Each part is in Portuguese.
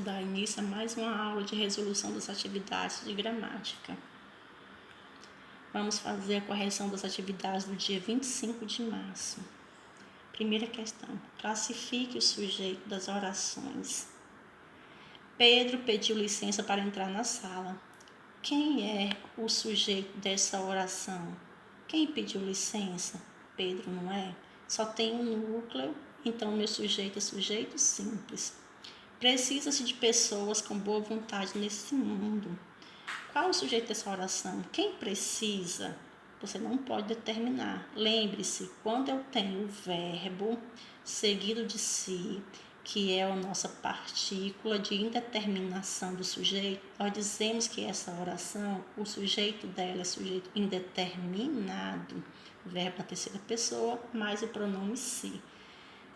dar início a mais uma aula de resolução das atividades de gramática. Vamos fazer a correção das atividades do dia 25 de março. Primeira questão. Classifique o sujeito das orações. Pedro pediu licença para entrar na sala. Quem é o sujeito dessa oração? Quem pediu licença? Pedro, não é? Só tem um núcleo, então meu sujeito é sujeito simples. Precisa-se de pessoas com boa vontade nesse mundo. Qual o sujeito dessa oração? Quem precisa? Você não pode determinar. Lembre-se, quando eu tenho o verbo seguido de si, que é a nossa partícula de indeterminação do sujeito, nós dizemos que essa oração, o sujeito dela é sujeito indeterminado, verbo na terceira pessoa, mais o pronome si.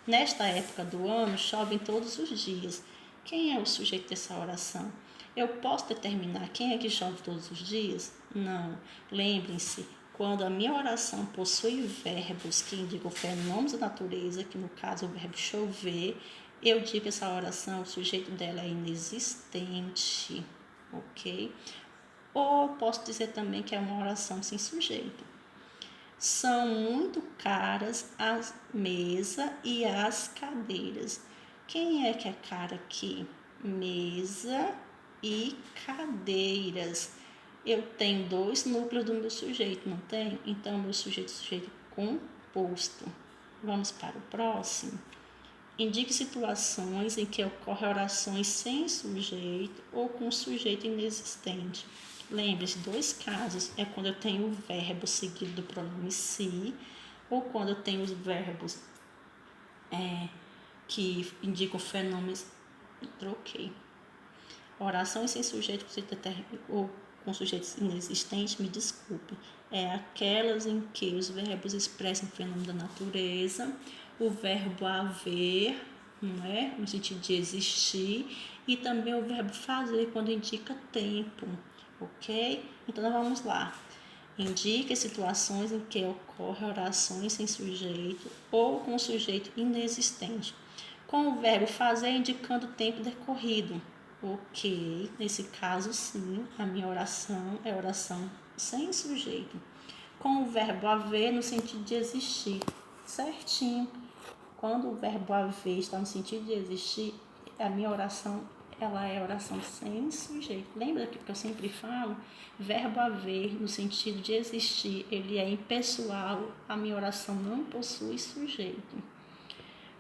Nesta época do ano, chove todos os dias. Quem é o sujeito dessa oração? Eu posso determinar quem é que chove todos os dias? Não. Lembrem-se, quando a minha oração possui verbos que indicam fenômenos da natureza, que no caso é o verbo chover, eu digo que essa oração, o sujeito dela é inexistente, ok? Ou posso dizer também que é uma oração sem sujeito. São muito caras a mesa e as cadeiras. Quem é que é cara aqui? Mesa e cadeiras. Eu tenho dois núcleos do meu sujeito, não tenho? Então, meu sujeito é sujeito composto. Vamos para o próximo. Indique situações em que ocorrem orações sem sujeito ou com sujeito inexistente. Lembre-se, dois casos. É quando eu tenho o verbo seguido do pronome si ou quando eu tenho os verbos que indicam fenômenos. Troquei. Orações sem sujeito ou com sujeitos inexistentes, me desculpe. É aquelas em que os verbos expressam fenômeno da natureza, o verbo haver, não é? No sentido de existir, e também o verbo fazer, quando indica tempo, ok? Então, nós vamos lá. Indique situações em que ocorrem orações sem sujeito ou com sujeito inexistente, com o verbo fazer indicando o tempo decorrido. Ok, nesse caso sim, a minha oração é oração sem sujeito, com o verbo haver no sentido de existir, certinho. Quando o verbo haver está no sentido de existir, a minha oração ela é oração sem sujeito. Lembra que eu sempre falo? Verbo haver no sentido de existir, ele é impessoal, a minha oração não possui sujeito.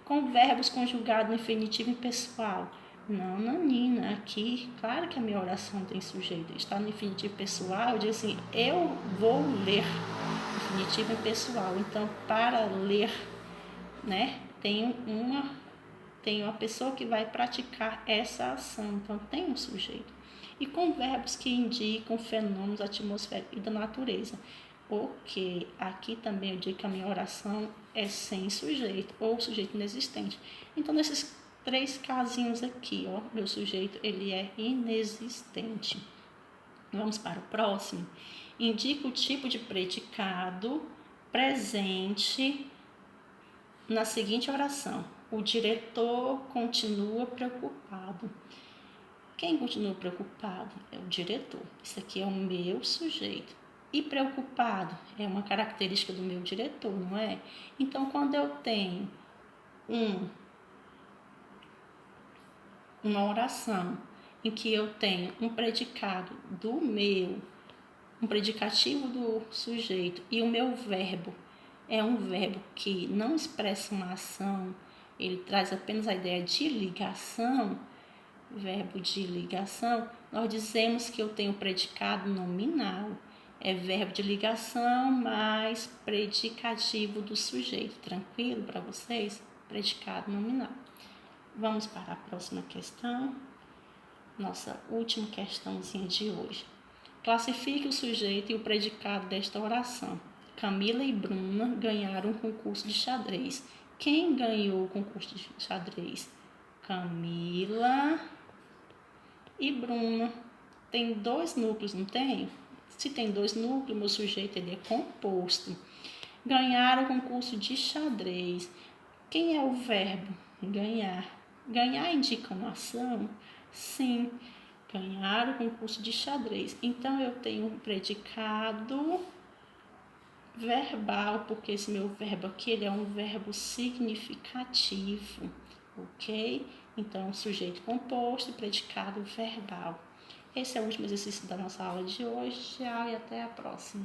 Com verbos conjugados no infinitivo impessoal. Não, Nanina, aqui, claro que a minha oração tem sujeito. Está no infinitivo pessoal, eu digo assim, eu vou ler. Infinitivo impessoal. Então, para ler, né, tem uma pessoa que vai praticar essa ação. Então, tem um sujeito. E com verbos que indicam fenômenos atmosféricos e da natureza. Ok, aqui também eu digo que a minha oração é sem sujeito ou sujeito inexistente. Então, nesses três casinhos aqui, ó, meu sujeito ele é inexistente. Vamos para o próximo. Indica o tipo de predicado presente na seguinte oração. O diretor continua preocupado. Quem continua preocupado é o diretor. Isso aqui é o meu sujeito. E preocupado é uma característica do meu diretor, não é? Então, quando eu tenho uma oração em que eu tenho um predicado do meu, um predicativo do sujeito e o meu verbo é um verbo que não expressa uma ação, ele traz apenas a ideia de ligação, verbo de ligação, nós dizemos que eu tenho predicado nominal. É verbo de ligação mais predicativo do sujeito. Tranquilo para vocês? Predicado nominal. Vamos para a próxima questão. Nossa última questãozinha de hoje. Classifique o sujeito e o predicado desta oração. Camila e Bruna ganharam um concurso de xadrez. Quem ganhou o concurso de xadrez? Camila e Bruna. Tem dois núcleos, não tem? Se tem dois núcleos, meu sujeito ele é composto. Ganhar o concurso de xadrez. Quem é o verbo? Ganhar. Ganhar indica uma ação? Sim, ganhar o concurso de xadrez. Então, eu tenho um predicado verbal, porque esse meu verbo aqui ele é um verbo significativo, ok? Então, sujeito composto e predicado verbal. Esse é o último exercício da nossa aula de hoje. Tchau e até a próxima.